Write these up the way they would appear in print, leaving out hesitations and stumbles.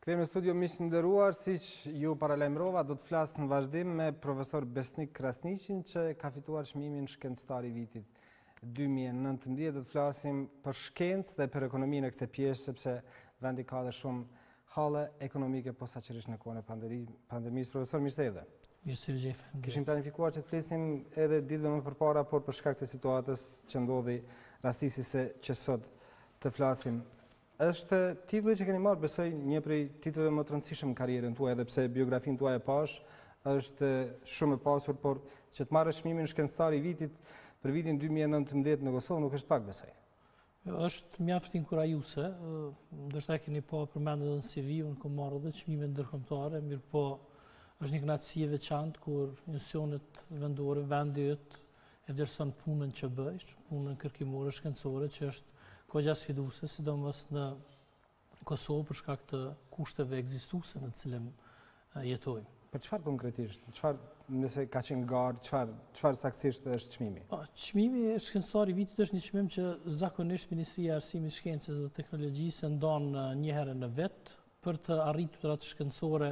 Kthehemi në studio, miq të nderuar, siç ju paralajmërova, do të flas në vazhdim me profesor Besnik Krasniqin, që ka fituar çmimin shkencëtar i vitit 2019. Do të flasim për shkencë dhe për ekonominë e këtij pjesë, sepse vendi ka dhe shumë halle ekonomike posaçërisht në kohën e pandemisë. Profesor, mirë se erdhe. Mirë se vjen. Kishim planifikuar që të flisim edhe ditëve më përpara, por për shkak të situatës që ndodhi rastisi se që sot të flasim. Është titulli që keni marrë, besoj, një prej titulleve më të rëndësishëm në karrierën tuaj, edhe pse biografinë tuaj e pash është shumë e pasur, por që të marrësh çmimin shkencëtar i vitit për vitin 2019 në Kosovë nuk është pak, besoj. Është mjaft inkurajuese, ndoshta keni pa përmendur në CV-un ku marrë edhe çmime ndërkombëtare, mirë po është një kënaqësi e veçantë kur institucionet vendore, vendi yt e vlerëson punën që bësh, punën kërkimore shkencore që është goxha sfiduese, sidomos në Kosovë për shkak të kushteve ekzistuese në të cilën jetojmë. Për çfarë konkretisht? Nëse ka qenë garë, çfarë saktësisht është çmimi? Çmimi shkencëtar i vitit është një çmim që zakonisht Ministria e Arsimit, Shkencës dhe Teknologjisë e ndon një herë në vit për të arritur atë shkencore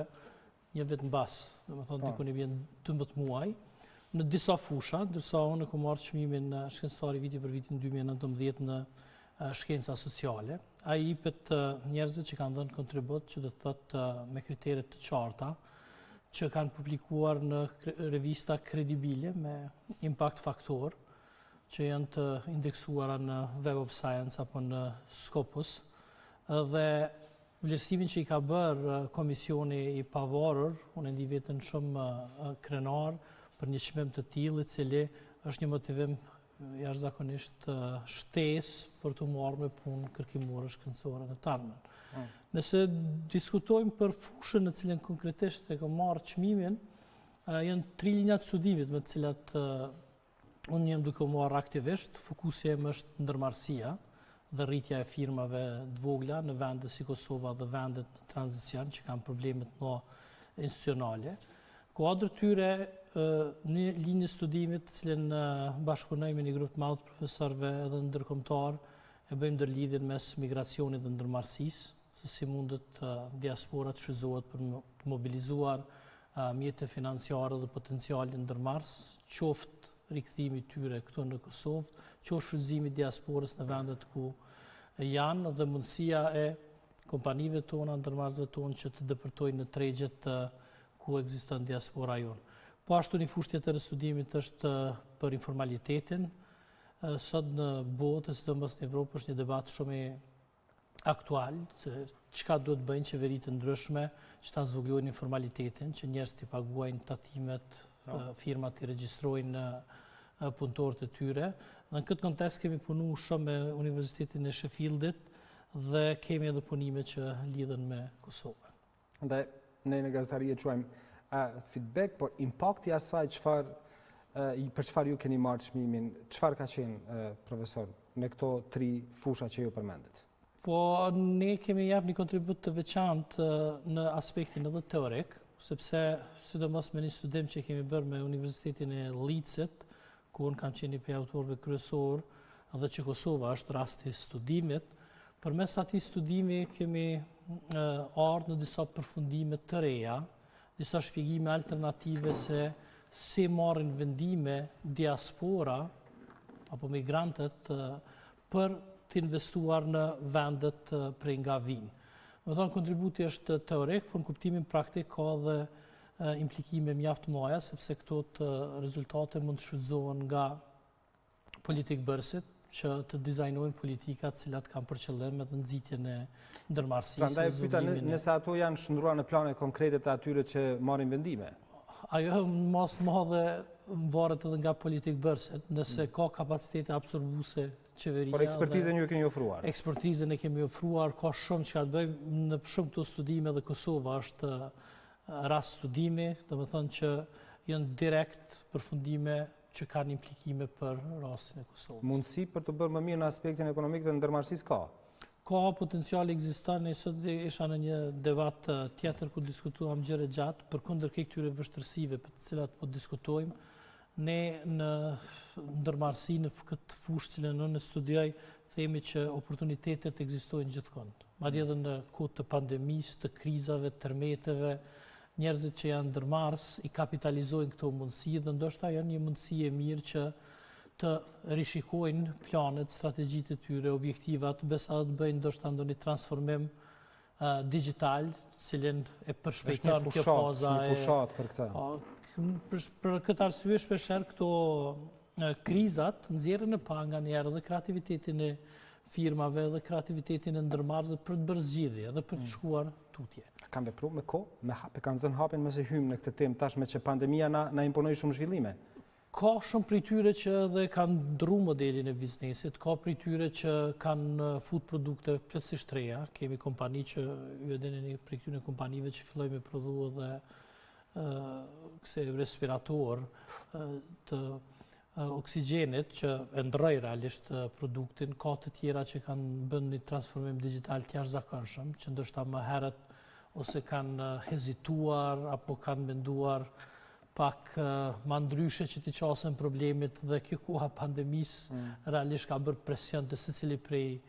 një vit mbas, domethënë diku i vjen 12 muaj, në disa fusha, ndërsa unë kam marrë çmimin shkencëtar i vitit për vitin 2019 në shkenca sociale. Ai jepet njerëzve që kanë dhënë kontribut, që do të thotë me kriteret të qarta, që kanë publikuar në revista kredibile me impact faktor, që janë të indeksuara në Web of Science apo në Scopus, dhe vlerësimin që i ka bërë komisioni i pavarur, unë ndi veten shumë krenar për një çmim të tillë, i cili është një motivim jashtëzakonisht shtesë për të marrë me punë kërkimore shkencore në të ardhmen. Nëse diskutojmë për fushën në cilën konkretisht e kam marrë çmimin, janë 3 linja të studimit me të cilat unë jam duke u marrë aktivisht. Fokusi im është ndërmarrësia dhe rritja e firmave të vogla në vende si Kosova dhe vendet në tranzicion që kanë problemet më institucionale. Kuadër tyre një linjë studimit të cilën bashkëpunojmë me një grup të madh të profesorëve edhe ndërkombëtar, e bëjmë ndërlidhjen mes migracionit dhe ndërmarrësisë, se si mundet diaspora të shfrytëzohet për të mobilizuar mjete financiare dhe potencialin ndërmarrës, qoftë rikthimi i tyre këtu në Kosovë, qoftë shfrytëzimi i diasporës në vendet ku janë dhe mundësia e kompanive tona, ndërmarrësve tonë që të depërtojnë në tregjet ku ekziston diaspora jonë. Po ashtu një fushë tjetër e studimit është për informalitetin. Sot në botë, sidomos në Evropë, është një debat shumë i aktual, se çka duhet bëjnë qeveritë të ndryshme që ta zvoglojnë informalitetin, që njerëz të paguajnë tatimet, firmat të regjistrojnë punëtorët e tyre. Dhe në këtë kontekst kemi punuar shumë me Universitetin e Sheffieldit dhe kemi edhe punime që lidhen me Kosovën. Andaj ne në gazetari e quajmë feedback, por impakti asaj për çfarë ju keni marrë çmimin, çfarë ka qenë, profesor, në këto 3 fusha që ju përmendet? Po, ne kemi jap një kontribut të veçantë në aspektin edhe teorik, sepse sidomos me një studim që kemi bërë me Universitetin e Leedsit, ku unë kam qenë një prej autorëve kryesor, edhe që Kosova është rasti studimit, përmes atij studimi kemi ardhur në disa përfundime të reja, disa shpjegime alternative se si marrin vendime diaspora apo migrantët për të investuar në vendet prej nga vinë. Do të thonë, kontributi është teorik, por në kuptimin praktik ka dhe implikime mjaft mëdha, sepse këto rezultate mund të shfrytëzohen nga politik bërësit, që të dizajnojnë politikat cilat kanë për qëllim edhe nxitjen e ndërmarrësisë. Prandaj pyeta nëse ato janë shndruar në plane konkrete të atyre që marrin vendime. Ajo mas madhe varet edhe nga politik bërësit, nëse ka kapacitete absorbuese qeveria. Por ekspertizën ju e keni ofruar? Ekspertizën e kemi ofruar, ka shumë që ka të bëjmë në shumë këto studime dhe Kosova është rast studimi, domethënë që janë direkt përfundime që kanë implikime për rastin e Kosovës. Mundësi për të bërë më mirë në aspektin ekonomik dhe ndërmarrësisë ka? Ka potencial ekziston, ne sot isha në një debat tjetër ku diskutuam gjëra gjatë përkundër këtyre vështirësive për të cilat po diskutojmë. Ne në ndërmarrësi në këtë fushë që unë studioj, themi që oportunitetet ekzistojnë gjithkund. Madje edhe në kohë të pandemisë, të krizave, tërmeteve, njerëzit që janë ndërmarrës i kapitalizojnë këto mundësi dhe ndoshta janë një mundësi e mirë që të rishikojnë planet, strategjitë e tyre, objektivat, besa të bëjnë ndoshta ndonjë transformim digital, cilin e përshpejton kjo faza e fushat për këtë. Për këtë arsye shpeshherë këto krizat nxjerrin në pa nga njerë dhe kreativitetin e firmave dhe kreativitetin e ndërmarrësve për të bërë zgjidhje dhe për të shkuar tutje. Kanë vepruar me kohë, kanë zënë hapin mëse hymë në këtë temë tashme që pandemia na imponoi shumë zhvillime. Ka shumë prej tyre që dhe kanë ndrru modelin e biznesit, ka prej tyre që kanë fut produkte plotësisht reja. Kemi kompani që ju e dini një prej këtyre kompanive që filloi me prodhu edhe këse respirator të oksigjenit që e ndroi realisht produktin, ka të tjera që kanë bën një transformim digital të jashtëzakonshëm, që ndoshta më herët ose kanë hezituar apo kanë menduar pak ma ndryshe që t'i qasën problemit dhe kjo koha pandemisë realisht ka bërë presion të secili prej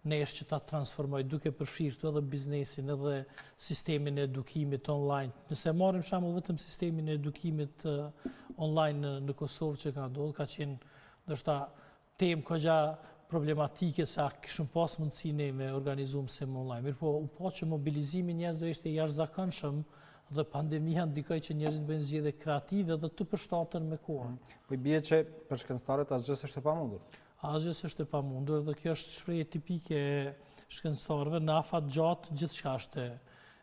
nesh që ta transformoj duke përfshirë këtu edhe biznesin edhe sistemin e edukimit online. Nëse marrim shembull vetëm sistemin e edukimit online në Kosovë që ka ndodhur, ka qenë ndoshta temë kogja problematike se a kishim pas mundësi ne me organizu mësim online. Mirë po, u po që mobilizimi njerëzve ishte jashtëzakonshëm dhe pandemia ndikoi që njerëzit bëjnë zgjedhje kreative dhe të përshtaten me kohën. Po i bie që për shkencëtarët asgjë s'është e pamundur. Asgjë s'është e pamundur dhe kjo është shprehje tipike e shkencëtarëve, në afat gjatë gjithçka është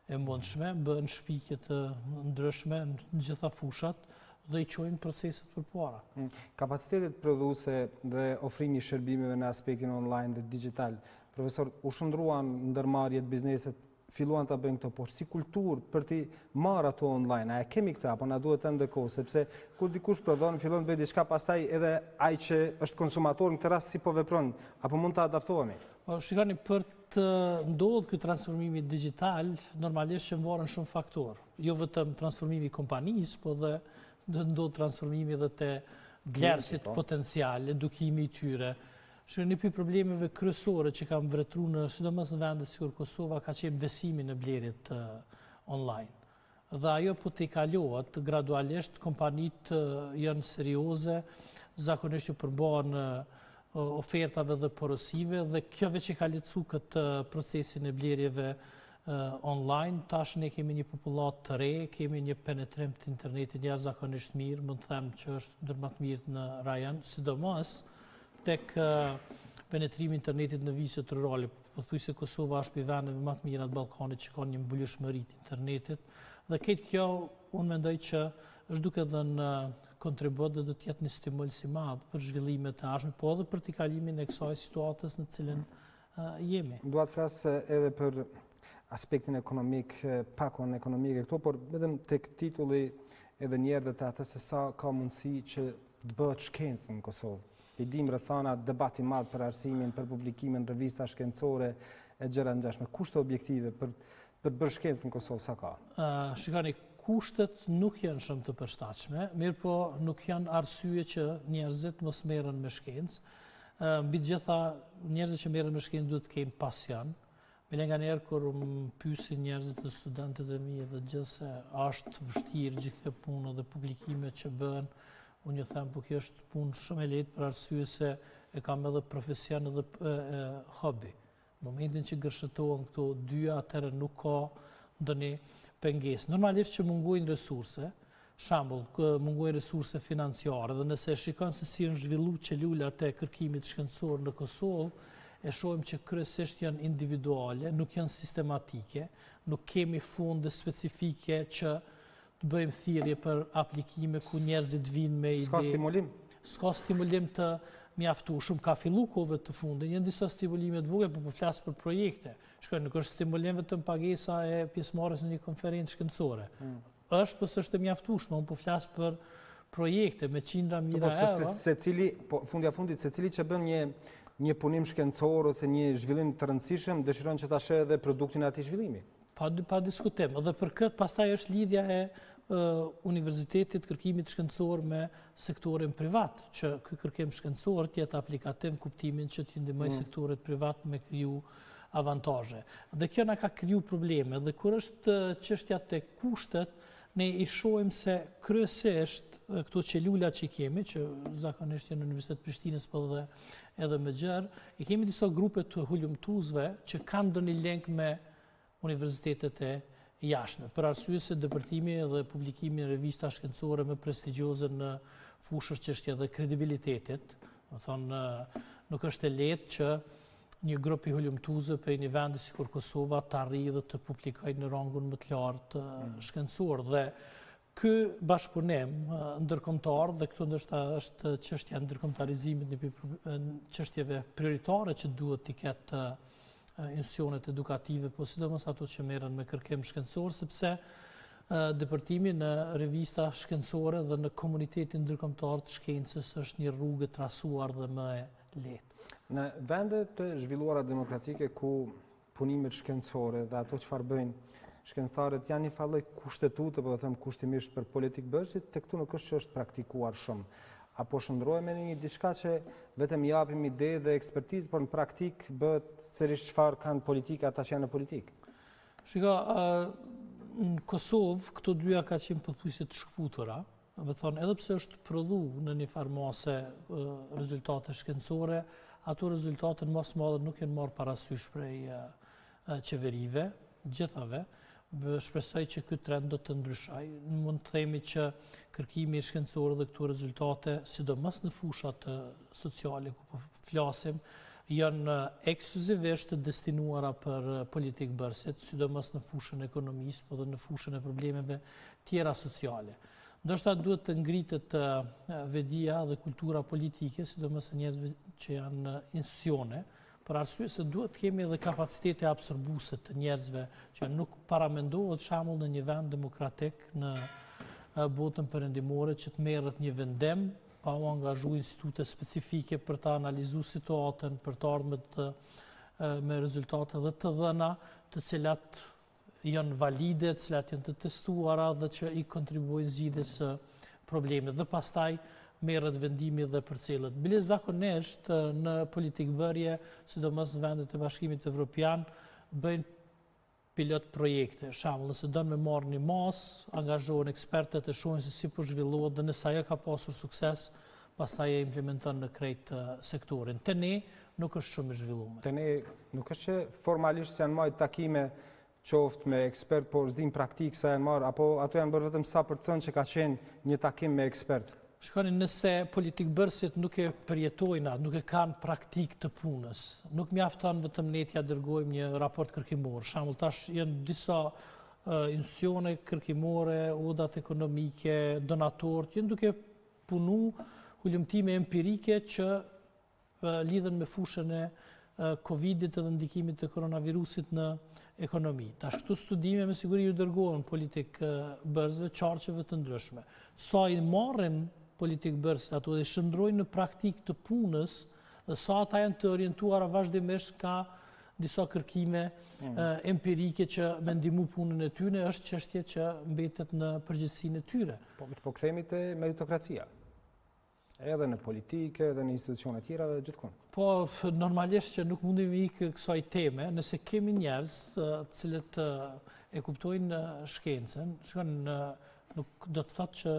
e mundshme, bëhen shpikje të ndryshme në gjitha fushat dhe i çojnë proceset përpara. Kapacitetet prodhuese dhe ofrimi i shërbimeve në aspektin online dhe digital. Profesor, u shndruan ndërmarrjet, bizneset filluan ta bëjnë këto, por si kulturë për t'i marrë ato online, a e kemi këtë apo na duhet ende kohë, sepse kur dikush prodhon, fillon të bëjë diçka, pastaj edhe ai që është konsumator në këtë rast si po vepron, apo mund të adaptohemi? Shikoni, për të ndodhur ky transformimi digital, normalisht që varen shumë faktorë. Jo vetëm transformimi i kompanisë, po dhe do të ndodhë transformimi edhe te vlerësit potencial, edukimi i tyre. Një për problemeve kryesore që kam vretru në sidomos në vende si Kosova ka qenë besimi në blerjet online. Dhe ajo po t'i kalohet gradualisht, kompanit janë serioze, zakonisht që përbohen ofertave dhe porosive dhe kjo veç që ka lecu këtë procesin e blerjeve online. Tash ne kemi një popullat të re, kemi një penetrim të internetit jashtëzakonisht mirë, mund të them që është ndër më të mirë në rajon, sidomos tek penetrimi internetit në viset rurale. Pothuajse Kosova është për vendeve më të mira të Ballkanit që kanë një mbyllëshmëri të internetit dhe këtë kjo unë mendoj që është duke dhënë kontribut dhe do të jetë një stimul si madh për zhvillimet e ardhshme, po edhe për t'i kalimin e kësaj situatës në cilën jemi. Dua të flas edhe për aspektin ekonomik, pakon ekonomike këto, por vetëm tek titulli edhe një herë të atë se sa ka mundësi që të bëhet shkencë në Kosovë. I dim rrethana debati madh për arsimin, për publikimin revista shkencore e gjëra ngjashme. Kushte objektive për bërë shkencë në Kosovë sa ka? Shikoni, kushtet nuk janë shumë të përshtatshme, mirë po nuk janë arsye që njerëzit mos merren me shkencë. Mbi të gjitha, njerëzit që merren me shkencë duhet të kenë pasion. Me nga njerë kur më pyesin njerëzit dhe studentët e mi dhe gjithë se është vështirë gjithë këtë punë dhe publikimet që bëhen, unë ju them, po kjo është punë shumë e lehtë për arsye se e kam edhe profesion edhe hobi. Në momentin që gërshëtohen këto dyja, atëherë nuk ka ndonjë pengesë. Normalisht që mungojnë resurse, shembull, mungojnë resurse financiare dhe nëse shikon se si është zhvilluar çelulat e kërkimit shkencor në Kosovë, e shohim që kryesisht janë individuale, nuk janë sistematike, nuk kemi fonde specifike që të bëjmë thirrje për aplikime ku njerëzit vinë me ide. S'ka stimulim? S'ka stimulim të mjaftueshëm. Ka fillu kohëve të fundit, janë disa stimulime të vogla, por po flas për projekte. Nuk është stimulim vetëm pagesa e pjesëmarrjes në një konferencë shkencore. Është po s'është e mjaftueshme, unë po flas për projekte me qindra mijëra euro. Fundja fundit secili që bën një punim shkencor ose një zhvillim të rëndësishëm dëshiron që ta sheh edhe produktin e atij zhvillimi. Pa diskutim. Dhe për këtë pastaj është lidhja e universitetit kërkimit shkencor me sektorin privat, që ky kërkim shkencor tjetë aplikativ kuptimin që t'i ndihmoj sektorit privat me kriju avantazhe. Dhe kjo na ka kriju probleme, dhe kur është çështja te kushtet, ne i shohim se kryesisht këto qelula që kemi, që zakonisht janë në Universitet Prishtinës, po dhe edhe më gjerë, i kemi disa grupe të hulumtuesve që kanë ndonjë link me universitetet e jashtme. Për arsye se dëpërtimi dhe publikimi në revista shkencore më prestigjioze në fushës çështje dhe kredibilitetit, do thonë nuk është e lehtë që një grup i hulumtuesve për një vendi sikur Kosova të arrijë dhe të publikojë në rangun më të lartë shkencor. Dhe ky bashkëpunim ndërkombëtar, dhe këtu ndoshta është çështja e ndërkombëtarizimit në çështjeve prioritare që duhet t'i ketë institucionet edukative, po sidomos ato që merren me kërkim shkencor, sepse dëpërtimi në revista shkencore dhe në komunitetin ndërkombëtar të shkencës është një rrugë e trasuar dhe më e lehtë. Në vendet të zhvilluara demokratike ku punimet shkencore dhe ato çfarë bëjnë shkencëtarët janë një farë kushtetute, po të them kushtimisht për politikë bërësit, tek këtu nuk është që është praktikuar shumë. Apo shndrohemi në një diçka që vetëm japim ide dhe ekspertizë, por në praktik bëhet sërish çfarë kanë politika ata që janë në politikë. Shiko, në Kosovë këto dyja ka qenë pothuajse të shkputura, do të thonë edhe pse është prodhu në një farmase rezultate shkencore, ato rezultate në mas madhe nuk janë marrë parasysh prej qeverive, gjithave. Shpresoj që ky trend do të ndryshoj. Mund të themi që kërkimi shkencor dhe këto rezultate, sidomos në fushat sociale ku po flasim, janë ekskluzivisht të destinuara për politikë bërësit, sidomos në fushën e ekonomisë, po dhe në fushën e problemeve tjera sociale. Ndoshta duhet të ngritet vedia dhe kultura politike, sidomos e njerëzve që janë në institucione, për arsye se duhet të kemi edhe kapacitete absorbuese të njerëzve që nuk paramendohet shembull në një vend demokratik në botën perëndimore që të merret një vendim pa u angazhuar institute specifike për të analizuar situatën, për të ardhur me rezultate dhe të dhëna, të cilat janë valide, të cilat janë të testuara dhe që i kontribuojnë zgjidhjes së problemit. Dhe pastaj merret vendimi dhe përcjellet. Bile zakonisht në politikë bërje, sidomos në vendet e Bashkimit Evropian, bëjnë pilot projekte. Shembull, nëse don me marrë një masë, angazhohen ekspertët e shohin se si po zhvillohet dhe nëse ajo ka pasur sukses, pastaj e implementon në krejt sektorin. Te ne nuk është shumë i zhvilluar. Te ne nuk është që formalisht janë marrë takime qoftë me ekspert, por zim praktik sa janë marrë, apo ato janë bërë vetëm sa për të thënë që ka qenë një takim me ekspert. Shkoni, nëse politikëbërësit nuk e përjetojnë, nuk e kanë praktik të punës, nuk mjafton vetëm ne t'ja dërgojmë një raport kërkimor. Shembull, tash janë disa institucione kërkimore, odat ekonomike, donatorët, janë duke punu hulumtime empirike që lidhen me fushën e Covidit dhe ndikimit të koronavirusit në ekonomi. Tash këto studime me siguri ju dërgohen politikëbërësve qarqeve të ndryshme. Sa i marrin politikëbërësit ato dhe shndrojnë në praktik të punës, dhe sa ata janë të orientuara vazhdimisht ka disa kërkime empirike që me ndihmu punën e tyre, është çështje që mbetet në përgjegjësinë e tyre. Po kthehemi te meritokracia. Edhe në politikë, edhe në institucione tjera dhe gjithkund. Po, normalisht që nuk mundi me ikë kësaj teme, nëse kemi njerëz të cilët e kuptojnë shkencën, nuk do të thotë që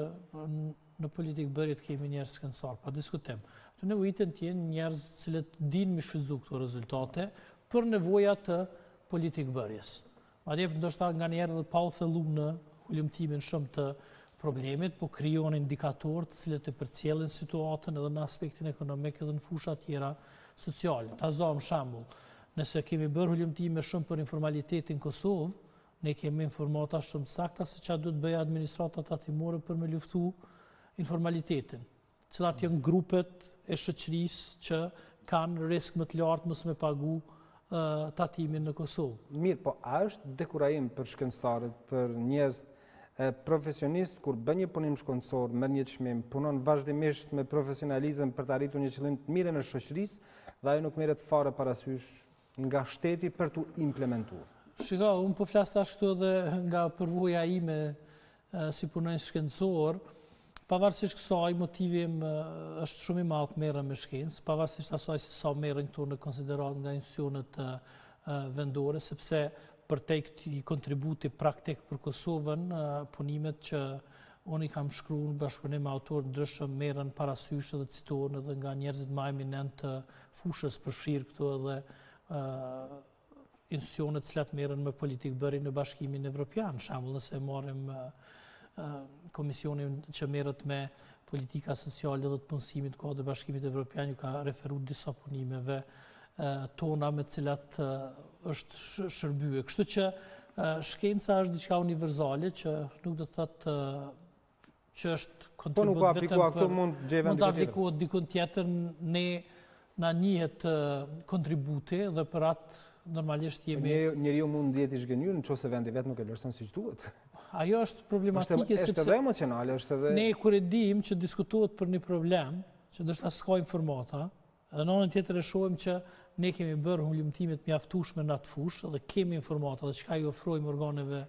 në politikë bërjet kemi njerëz shkencor, pa diskutim. Të nevojitën të jenë njerëz të cilët dinë me shfrytzu këto rezultate për nevoja të politikë bërjes. Madje ndoshta nganjëherë edhe pa u thelluar në hulumtimin shumë të problemit, po krijon indikatorë të cilët e përcjellin situatën edhe në aspektin ekonomik edhe në fusha tjera sociale. Ta zëm shembull, nëse kemi bërë hulumtime shumë për informalitetin në Kosovë, ne kemi informata shumë sakta se çfarë duhet bëjë administrata tatimore për me luftu informalitetin. Cilat janë grupet e shoqërisë që kanë risk më të lartë mos me pagu tatimin në Kosovë. Mirë, po a është dekurajim për shkencëtarët, për njerëz profesionist kur bën një punim shkencor, merr një çmim, punon vazhdimisht me profesionalizëm për të arritur një qëllim të mirë në shoqërisë dhe ajo nuk merret fare parasysh nga shteti për t'u implementuar. Shiko, unë po flas tash këtu edhe nga përvoja ime si punonjës shkencor, pavarësisht kësaj motivi im është shumë i madh merrem me shkencë, pavarësisht asaj se sa merren këtu në konsiderat nga institucionet vendore, sepse për te këtij kontributi praktik për Kosovën, punimet që unë i kam shkruar në bashkëpunim me autorë ndryshëm merren parasysh dhe citohen edhe nga njerëzit më eminent të fushës përfshirë këtu edhe institucionet cilat merren me politikë bëri në Bashkimin Evropian. Shembull, nëse marrim komisionin që merret me politika sociale dhe të punësimit ka të Bashkimit Evropian, ju ka referuar disa punimeve tona me cilat është shërbyer. Kështu që shkenca është diçka universale që nuk do të thotë që është kontribut vetëm për mund të aplikohet dikun tjetër, ne na njihet kontributi dhe për atë normalisht jemi... Njeriu mund ndjehet i zhgënjur nëse vendi vet nuk e vlerëson siç duhet. Ajo është problematike sepse... Është edhe emocionale, është edhe... Ne kur e dim që diskutohet për një problem, që ndoshta s'ka informata, dhe në anën tjetër e shohim që ne kemi bërë humblimtime të mjaftueshme në atë fushë dhe kemi informata dhe çka i ofrojmë organeve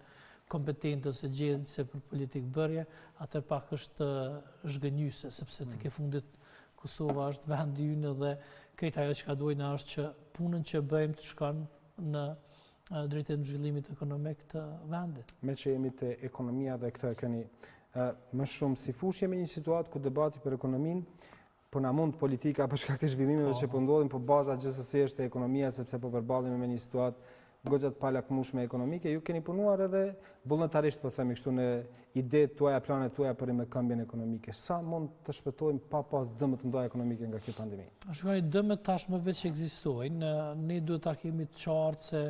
kompetente ose gjendëse për politikë bërje, atë pak është zhgënjyse, sepse tek e fundit Kosova është vendi ynë dhe krejt ajo që dojnë është që punën që bëjmë të shkon në drejtim të zhvillimit ekonomik të vendit. Me që jemi te ekonomia dhe këtë e keni më shumë si fushë, jemi një situatë ku debati për ekonominë po na mund politika për shkak të zhvillimeve që po ndodhin, po baza gjithsesi është ekonomia, sepse po përballemi me një situatë goxhat pa lakmueshme ekonomike. Ju keni punuar edhe vullnetarisht, po themi kështu, në idetë tuaja, planet tuaja për këmbjen ekonomike. Sa mund të shpëtojmë pa pas dëmë të mëdha ekonomike nga kjo pandemi? Shikoni, dëmet tashmë veç ekzistojnë. Ne duhet ta kemi të qartë se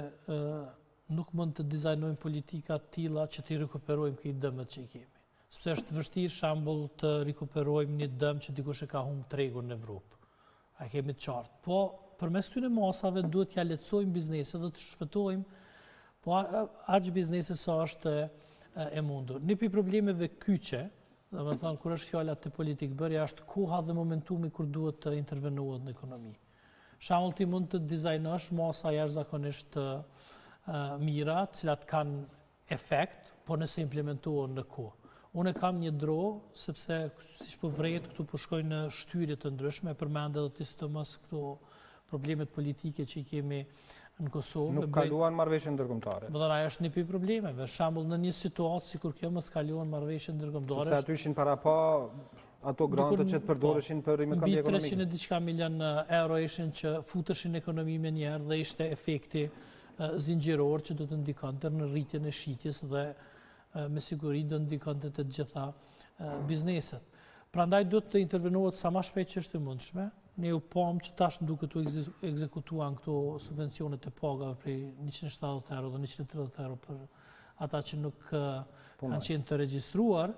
nuk mund të dizajnojmë politika të tilla që të rikuperojmë këto dëmet që i kemi. Sepse është vështirë shembull të rikuperojmë një dëm që dikush e ka humbur tregun në Evropë. A kemi të qartë. Po përmes këtyre masave duhet t'ja lehtësojmë bizneset dhe të shpëtojmë, po aq biznese sa është e mundur. Një pi problemeve kyçe, domethënë kur është fjala të politikë bërja, është koha dhe momentumi kur duhet të intervenohet në ekonomi. Shembull, ti mund të dizajnosh masa jashtëzakonisht mira, të cilat kanë efekt, po nëse implementohen në kohë. Unë kam një dro, sepse siç po vret këtu po shkojnë në shtyrje të ndryshme, përmend edhe ti sidomos këto problemet politike që i kemi në Kosovë. Nuk kaluan marrëveshje ndërkombëtare. Do të thonë, është një pi problemeve. Për shembull, në një situatë sikur kjo mos kaluan marrëveshje ndërkombëtare. Sepse aty ishin para pa ato grantë që të përdoreshin për rikëmbje ekonomike. Mbi 300 diçka milion euro ishin që futeshin në ekonomi me njerë dhe ishte efekti zinxhiror që do të ndikonte në rritjen e shitjes dhe me siguri do ndikonte të gjitha bizneset. Prandaj duhet të intervenohet sa më shpejt që është e mundshme. Ne u pam që tash duket të ekzekutuan këto subvencionet e pagave prej 170 euro dhe 130 euro për ata që nuk kanë qenë të regjistruar,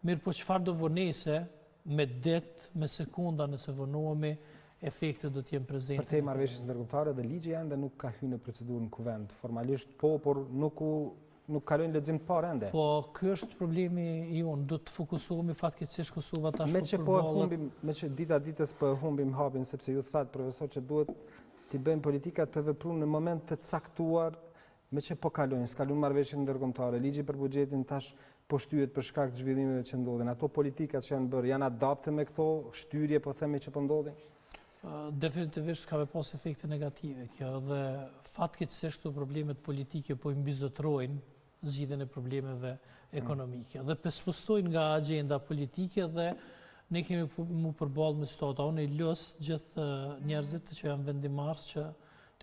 mirë po çfarë do vonese me ditë, me sekunda nëse vonohemi, efektet do të jenë prezente. Për te marrëveshjes ndërkombëtare dhe ligji ende nuk ka hyrë në procedurën kuvend. Formalisht po, por nuk kalojnë lexim të parë ende. Po, ky është problemi jon, do të fokusohemi fatkeqësisht Kosova tash me që dita ditës po e humbim hapin, sepse ju thatë profesor që duhet t'i bëjmë politikat për vepruar në moment të caktuar, me që po kalojnë, s'kalojnë marrëveshjet ndërkombëtare, ligji për buxhetin tash po shtyhet për shkak të zhvillimeve që ndodhin. Ato politikat që janë bërë janë adapte me këto shtyrje, po themi që po ndodhin? Definitivisht ka me pas efekte negative kjo dhe fatkeqësisht këto problemet politike po i mbizotrojnë zgjidhjen e problemeve ekonomike dhe pespostojnë nga agenda politike dhe ne kemi mu përballë me situata. Unë i los gjithë njerëzit që janë vendimarrës që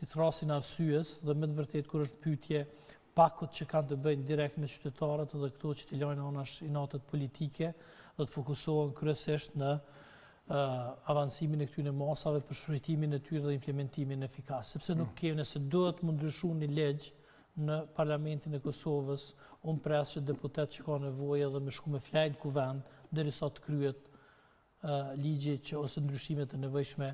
t'i thrasin arsyes dhe me të vërtetë kur është pyetje pakut që kanë të bëjnë direkt me qytetarët dhe këto që t'i lajnë anash inatet politike dhe të fokusohen kryesisht në avancimin e këtyre masave për shfrytimin e tyre dhe implementimin efikas. Sepse nuk kemi, nëse duhet më ndryshu një ligj në Parlamentin e Kosovës, unë pres që deputet që ka nevojë edhe me shku me flajnë kuvend, derisa të kryet ligji që ose ndryshimet e nevojshme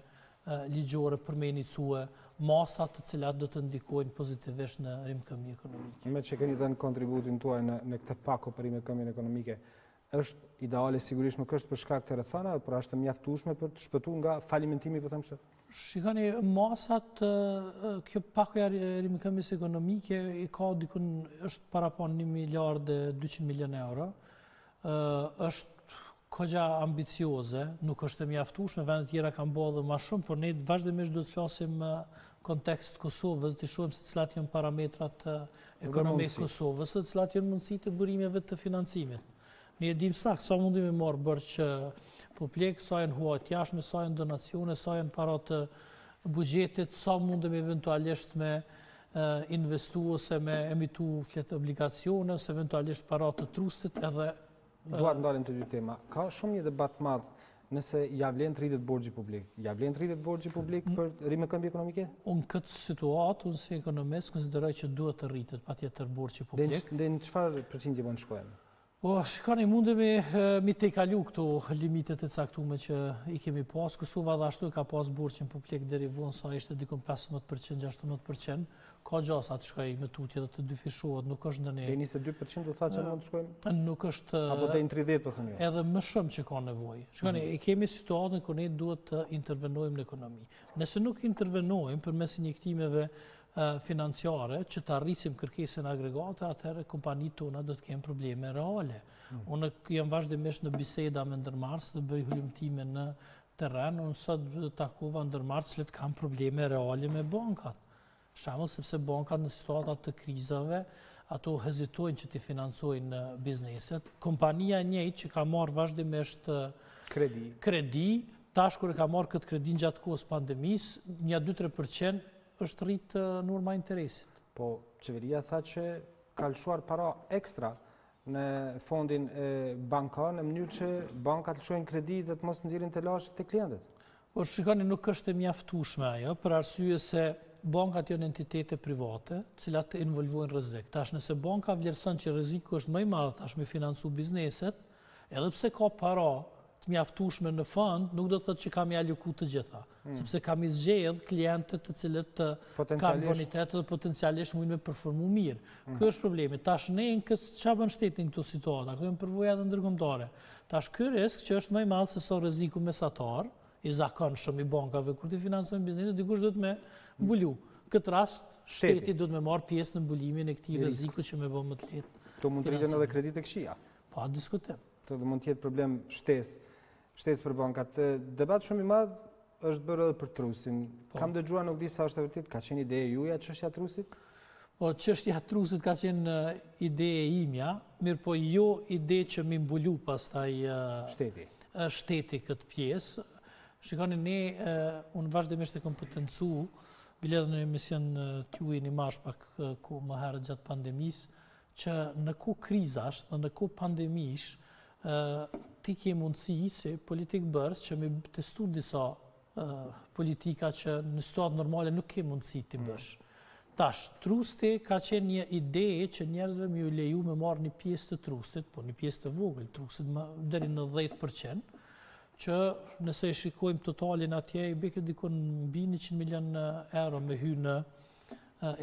ligjore për me inicue masat të cilat do të ndikojnë pozitivisht në rimkëmbje ekonomike. Me që keni dhënë kontributin tuaj në këtë pako për rimkëmbjen ekonomike, është ideale sigurisht nuk është për shkak të rrethana, por është mjaftueshme për të shpëtuar nga falimentimi, po them kështu. Shikoni, masat, kjo pakoja rimkëmbjes ekonomike i ka dikun është para pa 1 miliard e 200 milion euro. është kogja ambicioze, nuk është e mjaftueshme, vendet tjera kanë bërë edhe më shumë, por ne vazhdimisht duhet të flasim kontekst Kosovës, të shohim se cilat janë parametrat ekonomik Kosovës, dhe cilat janë mundësitë e burimeve të financimit. Ne e dim saktë sa mundim me marrë bërç publik, sa janë huajt jashtme, sa janë donacione, sa janë para të buxhetit, sa mundim eventualisht me investu ose me emitu fletë obligacione, ose eventualisht para të trustit edhe. Dua të ndalim të dy tema. Ka shumë një debat madh nëse ja vlen të rritet borxhi publik. Ja vlen të rritet borxhi publik për rrimë këmbë ekonomike? Unë këtë situatë, unë si ekonomist, konsideroj që duhet të rritet patjetër borxhi publik. Dhe në çfarë përqindje mund të shkojmë? Shikoni, mundemi mi te kalu këto limitet e caktume që i kemi pas. Kosova dhe ashtu ka pas borxhin publik deri vonë sa ishte dikon 15%, 16%. Ka gjasa të shkoj me tutje dhe të dyfishohet, nuk është ndonjë. Deri 22% do thotë që mund të shkojmë? Nuk është. Apo deri 30% po thënë. Edhe më shumë që ka nevojë. Shikoni, kemi situatën ku ne duhet të intervenojmë në ekonomi. Nëse nuk intervenojmë përmes injektimeve financiare që të arrisim kërkesën agregate, atëherë kompanitë tona do të kenë probleme reale. Unë jam vazhdimisht në biseda me ndërmarrës dhe bëj hulumtime në terren, unë sot takova ndërmarrës që kanë probleme reale me bankat. Shembull, sepse bankat në situatat të krizave, ato hezitojnë që të financojnë bizneset. Kompania e njëjtë që ka marrë vazhdimisht kredi, tash kur e ka marrë këtë kredi gjatë kohës pandemisë, një 2-3% është rritë norma interesit. Po, qeveria tha që ka lëshuar para ekstra në fondin bankar në mënyrë që bankat lëshojnë kredi dhe të mos nxjerrin të lashë të klientët. Po shikoni, nuk është e mjaftueshme ajo, për arsye se bankat janë entitete private, cilat të involvojnë rrezik. Tash nëse banka vlerëson që rreziku është më i madh tash me financu bizneset, edhe pse ka para të mjaftueshme në fond, nuk do të thotë që kam ja aloku të gjitha, sepse kam i zgjedh klientët të cilët kanë bonitet dhe potencialisht mundin me performu mirë. Ky është problemi. Tash ne çfarë bën shteti në këto situata? Këto janë përvoja edhe ndërkombëtare. Tash ky risk që është më i madh se sa rreziku mesatar i zakonshëm i bankave kur të financojnë biznesin, dikush duhet me mbulu. Këtë rast shteti duhet me marr pjesë në mbulimin e këtij rreziku që më bën më të lehtë. To mund të rriten edhe kreditë këqija. Pa diskutim. Të mund të jetë problem shtesë për bankat. Debat shumë i madh është bërë edhe për trusin. Kam dëgjuar, nuk di sa është e vërtet, ka qenë ide e juaja çështja e trusit? Po çështja e trusit ka qenë ide e imja, mirë po jo ide që më mbulu pastaj shteti këtë pjesë. Shikoni, unë vazhdimisht e kam potencu, bile edhe në emision t'ju një mash pak ku më herët gjatë pandemisë, që në ku krizash dhe në ku pandemish, ti ke mundësi si politik bërës që me testu disa politika që në situatë normale nuk ke mundësi të bësh. Tash, trusti ka qenë një ide që njerëzve më ju leju me marrë një pjesë të trustit, po një pjesë të vogël trusit, deri në 10%, që nëse e shikojmë totalin atje, i beke dikon mbi 100 milion euro me hy në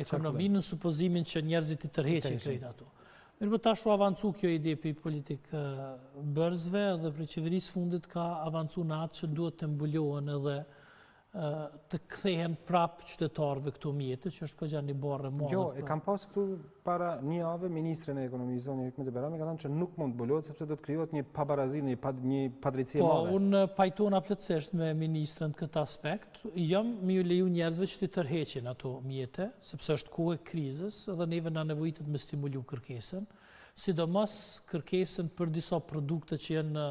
ekonomi, në supozimin që njerëzit i tërheqin krejt ato. Mirë po tash u avancu kjo ide për politikë bërësve dhe për qeverisë fundit ka avancu në atë që duhet të mbulohen edhe të kthehen prap qytetarëve këto mjete, që është këgja një barë madhe. Jo, e kam pas këtu para një javë ministren e ekonomisë zonë Hikmet Berami ka thënë që nuk mund të mbulohet sepse do të krijohet një pabarazi, një padrejtësi e madhe. Po, unë pajtona plotësisht me ministren këtë aspekt, jam me ju leju njerëzve që të tërheqin ato mjete, sepse është kohë e krizës dhe neve na nevojitet me stimulu kërkesën, sidomos kërkesën për disa produkte që janë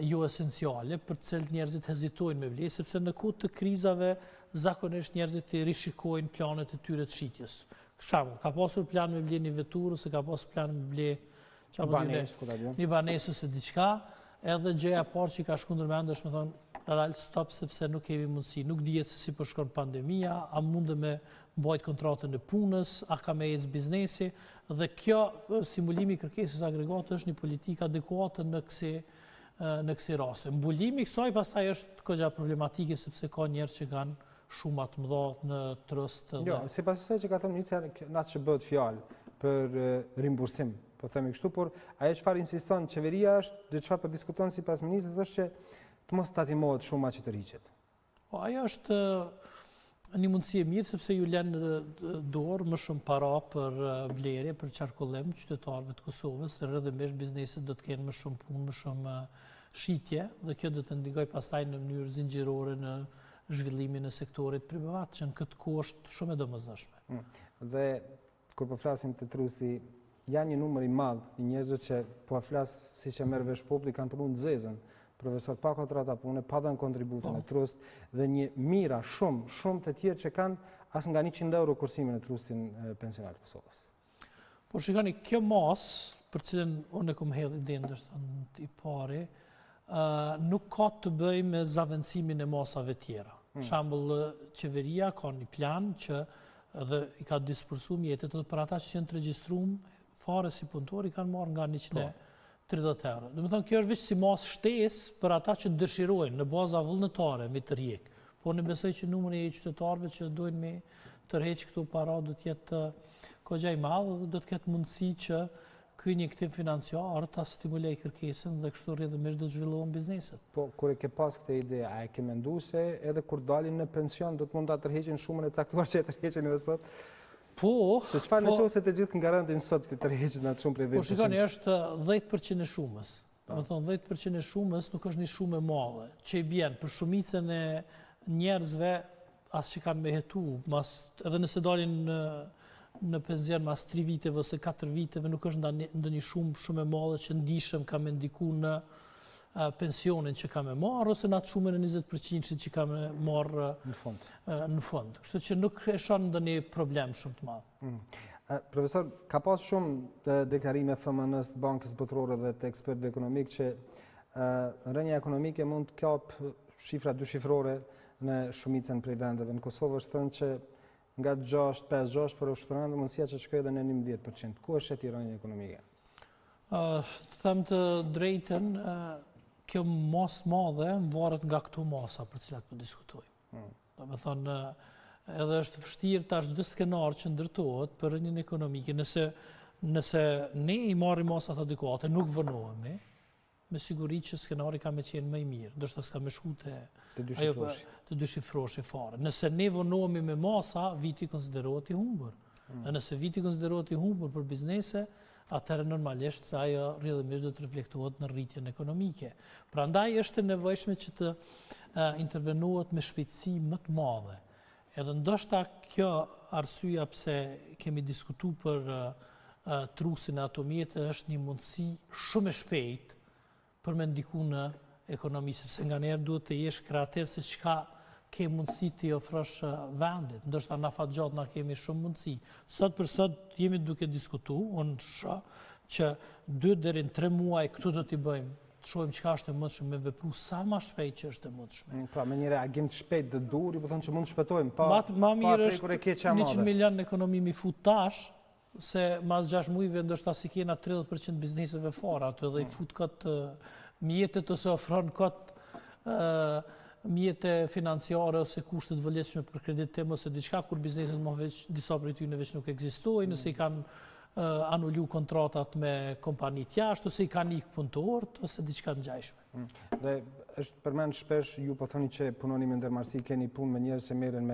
jo esenciale, për të cilët njerëzit hezitojnë me ble, sepse në kohë të krizave zakonisht njerëzit i rishikojnë planet e tyre të shitjes. Shembull, ka pasur plan me ble një veturë, ose ka pasur plan me ble një banesë ose diçka, edhe gjëja parë që ka shku ndërmend është me thonë, stop sepse nuk kemi mundësi, nuk dihet se si po shkon pandemia, a mundë me mbajt kontratën e punës, a ka me ecë biznesi, dhe kjo stimulimi i kërkesës agregate është një politikë adekuate në kësi raste. Mbulimi i kësaj pastaj është këgja problematike sepse ka njerëz që kanë shumë të mëdha në trust. Jo, sipas asaj që ka thënë ministri, natë që bëhet fjalë për rimbursim, po themi kështu, por ajo çfarë insiston qeveria është, dhe çfarë po diskuton sipas ministrit është që të mos tatimohet shuma që të rriqet. Po ajo është një mundësi e mirë sepse ju lënë dorë më shumë para për blerje, për qarkullim qytetarëve të Kosovës, rrëdhëmisht bizneset do të kenë më shumë punë, më shumë shitje dhe kjo do të ndikojë pastaj në mënyrë zinxhirore në zhvillimin e sektorit privat, që në këtë kohë është shumë e domosdoshme. Dhe kur po flasim të trusti, janë një numër i madh i njerëzve që po flas siç e merr vesh populli kanë punuar në zezën, profesor pa kontrata pune, pa dhënë kontributën e trust dhe një mira shumë të tjerë që kanë as nga 100 euro kursimin e trustin pensionar të Kosovës. Po shikoni, kjo masë, për cilën unë e kom hedhë idenë ndoshta i pari, nuk ka të bëjë me zavendësimin e masave tjera. Shembull, qeveria ka një plan që dhe i ka disbursuar mjetet dhe për ata që janë të regjistruar fare si punëtor i kanë marrë nga 130 euro. Do të thonë kjo është veç si masë shtesë për ata që dëshirojnë në baza vullnetare me tërheq. Por ne besoj që numri i qytetarëve që dojnë me tërheq këtu para do të jetë kogja i madh dhe do të ketë mundësi që ky injektim financiar ta stimuloj kërkesën dhe kështu rrjedhimisht do të zhvillohen bizneset. Po kur e ke pas këtë ide, a e ke menduar se edhe kur dalin në pension do të mund ta tërheqin shumën e caktuar që e tërheqin edhe sot? Po, se çfarë nëse të gjithë garantin sot të tërheqin atë shumë prej 10%? Po shikoni, është 10% e shumës. Do të thonë 10% e shumës nuk është një shumë e madhe, që i bjen për shumicën e njerëzve as që kanë me hetu, edhe nëse dalin në penzion mas 3 viteve ose 4 viteve, nuk është ndonjë shumë e madhe që ndishëm ka me ndiku në pensionin që ka me marrë, ose në atë shumën e 20% që ka me marrë në fund. Kështu që nuk e shoh ndonjë problem shumë të madh. Profesor, ka pas shumë deklarime FMN-s, Bankës Botërore dhe të ekspertëve ekonomik që rënja ekonomike mund të kapë shifra dyshifrore në shumicën prej vendeve. Në Kosovë është thënë që nga 5-6, por është pranuar mundësia që shkojë edhe në 11%. Ku është e rënja ekonomike? Të them të drejtën, kjo masë madhe varet nga këto masa për cilat po diskutojmë. Do të thonë, edhe është vështirë tash çdo skenar që ndërtohet për rënien ekonomike, nëse ne i marrim masat adekuate, nuk vënohemi, me siguri që skenari ka me qenë më i mirë, ndoshta s'ka me shku të dyshifroshi fare. Nëse ne vonohemi me masa, viti konsiderohet i humbur. Nëse viti konsiderohet i humbur për biznese, atëherë normalisht se ajo rrjedhimisht do të reflektohet në rritjen ekonomike. Prandaj është e nevojshme që të intervenohet me shpejtësi më të madhe. Edhe ndoshta kjo arsyeja pse kemi diskutuar për trusin e ato mjete është një mundësi shumë e shpejtë për me ndiku në ekonomi, sepse nga njerë duhet të jesh kreativ se çka ke mundësi të i ofrosh vendit. Ndoshta na fat gjatë na kemi shumë mundësi. Sot për sot jemi duke diskutu, unë shoh që 2 deri në 3 muaj këtu do t'i bëjmë, të shohim çka është e mundshme me vepru sa më shpejt që është e mundshme. Pra me një reagim të shpejt dhe dur, po thonë që mund të shpëtojmë ma mirë është 100 milion në ekonomi mi fut tash, se mas 6 muajve ndoshta si kena 30% bizneseve fara aty dhe i fut këtë mjetet ose ofron këtë mjete financiare ose kushtet vëlletshme për kreditim ose diçka kur bizneset më veç disa prej tyre veç nuk ekzistojnë, nëse i kanë anullu kontratat me kompanit jashtë ose i kanë ikë punëtorët ose diçka të ngjashme. Dhe është përmend shpesh ju po thoni që punoni me ndërmarrësi, keni punë me njerëz që merren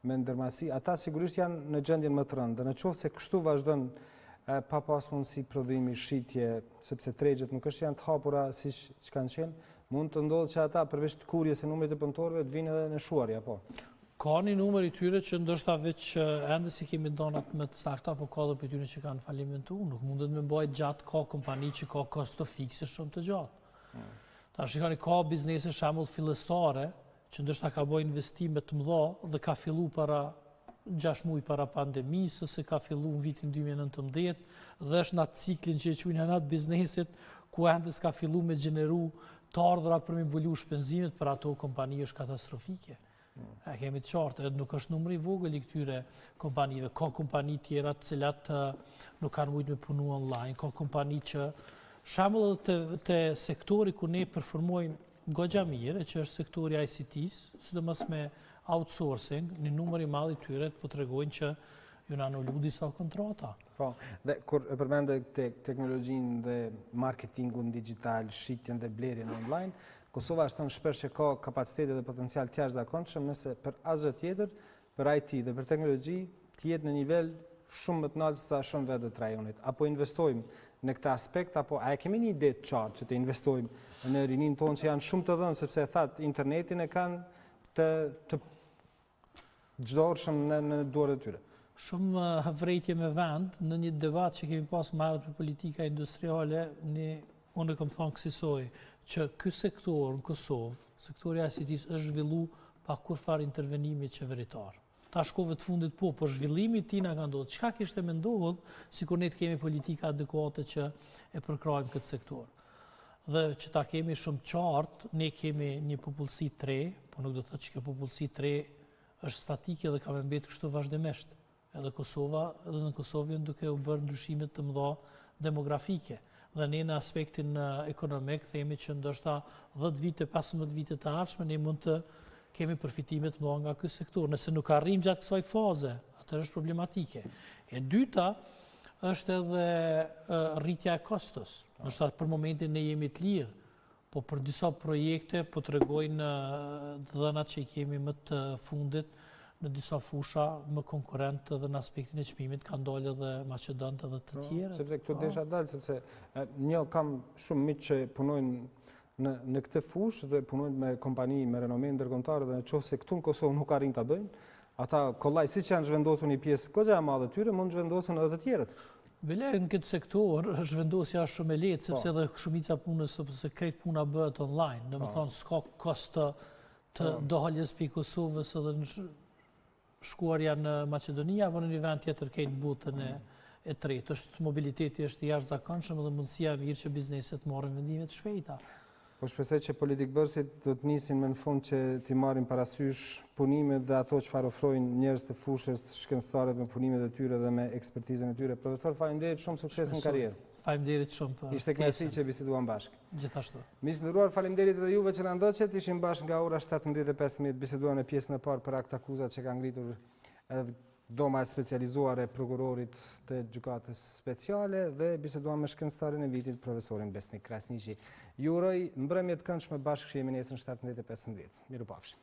me ndërmarrësi, ata sigurisht janë në gjendjen më të rëndë. Nëse kështu vazhdon pa pas mundësi prodhimi, shitje, sepse tregjet nuk është janë të hapura siç kanë qenë, mund të ndodhë që ata përveç të kurjes e numrit të punëtorëve të vinë edhe në shuarje, po. Ka një numër i tyre që ndoshta veç ende si kemi donat më të sakta, po ka dhe për tyre që kanë falimentuar, nuk mundet me bëjt gjatë, ka kompani që ka kosto fikse shumë të gjatë. Ta shikoni ka biznese shembull fillestare, që ndoshta ka bëjë investime të mëdha dhe ka fillu para 6 muaj para pandemisë, ose ka fillu në vitin 2019, dhe është në atë ciklin që e quajnë në atë biznesit, ku ende s'ka fillu me gjeneru të ardhra për me mbulu shpenzimet, për ato kompani është katastrofike. Kemi të qartë, edhe nuk është numri i vogël i këtyre kompanive. Ka kompani tjera të cilat nuk kanë mujtë me punu online, ka kompani që shembull të sektori ku ne performojmë goxha mirë, që është sektori ICT-s, sidomos me outsourcing, një numër i madh i tyre po tregojnë që ju na anullu disa kontrata. Po, dhe kur e përmende teknologjinë dhe marketingun digital, shitjen dhe blerjen online, Kosova është thënë shpesh që ka kapacitete dhe potencial të jashtëzakonshëm, nëse për asgjë tjetër për IT dhe për teknologji të jetë në nivel shumë më të lartë se sa shumë vetë të rajonit. Apo investojmë në këtë aspekt, apo a e kemi një ide të qartë që të investojmë në rinin tonë që janë shumë të dhënë, sepse e thatë internetin e kanë të çdorshëm në duart e tyre. Shumë vrejtje me vend, në një debat që kemi pas më herët për politika industriale, unë kam thënë kësaj që ky sektor në Kosovë, sektori i ICT-s është zhvillu pa kurfar intervenimi qeveritar. Ta shkove të fundit por zhvillimi tina ka ndodhur. Çka kishte me ndodhur sikur ne të kemi politika adekuate që e përkrajmë këtë sektor. Dhe që ta kemi shumë qartë, ne kemi një popullsi 3, po nuk do të thotë që kjo popullsi 3 është statike dhe ka me mbetë kështu vazhdimisht. Edhe në Kosovë duke u bërë ndryshimet të mëdha demografike. Dhe ne në aspektin ekonomik themi që ndoshta 10 vite, 15 vite të ardhshme ne mund të kemi përfitimet mëdha nga ky sektor. Nëse nuk arrim gjatë kësaj faze, atëherë është problematike. E dyta është edhe rritja e kostos. Ndoshta për momentin ne jemi të lirë, po për disa projekte po tregojnë dhënat që i kemi më të fundit në disa fusha më konkurrentë dhe në aspektin e çmimit kanë dalë edhe Maqedonët edhe të tjerë. Sepse këtu desha dalë, sepse një kam shumë miq që punojnë në këtë fushë dhe punojnë me kompani me renome ndërkombëtare dhe nëse këtu në Kosovë nuk arrin ta bëjnë, ata kollaj siç janë zhvendosur një pjesë goxha e madhe tyre, mund zhvendosen edhe të tjerët. Bile në këtë sektor zhvendosja është shumë e lehtë sepse edhe shumica punës ose krejt puna bëhet online. Domethënë s'ka kost të daljes pi Kosovës edhe në shkuarja në Maqedoni apo në një vend tjetër këtë botën e tretë. Mobiliteti është i jashtëzakonshëm dhe mundësia e mirë që bizneset marrin vendime të shpejta. Po shpresoj që politikbërësit do të nisin me në fund që t'i marrin parasysh punimet dhe ato çfarë ofrojnë njerëz të fushës shkencëtarët me punimet e tyre dhe me ekspertizën e tyre. Profesor, faleminderit shumë, sukses në karrierë. Faleminderit shumë për Ishte kënaqësi që biseduam bashkë. Gjithashtu. Miq nderuar, faleminderit edhe juve që na ndoqët. Ishim bashkë nga ora 17:15, biseduam në pjesën e parë për akt akuzat që ka ngritur doma e specializuar e prokurorit të gjykatës speciale dhe biseduam me shkencëtarin e vitit, profesorin Besnik Krasniqi. Ju uroj mbrëmje të këndshme bashkë që jemi nesër në 17:15. Mirupafshim.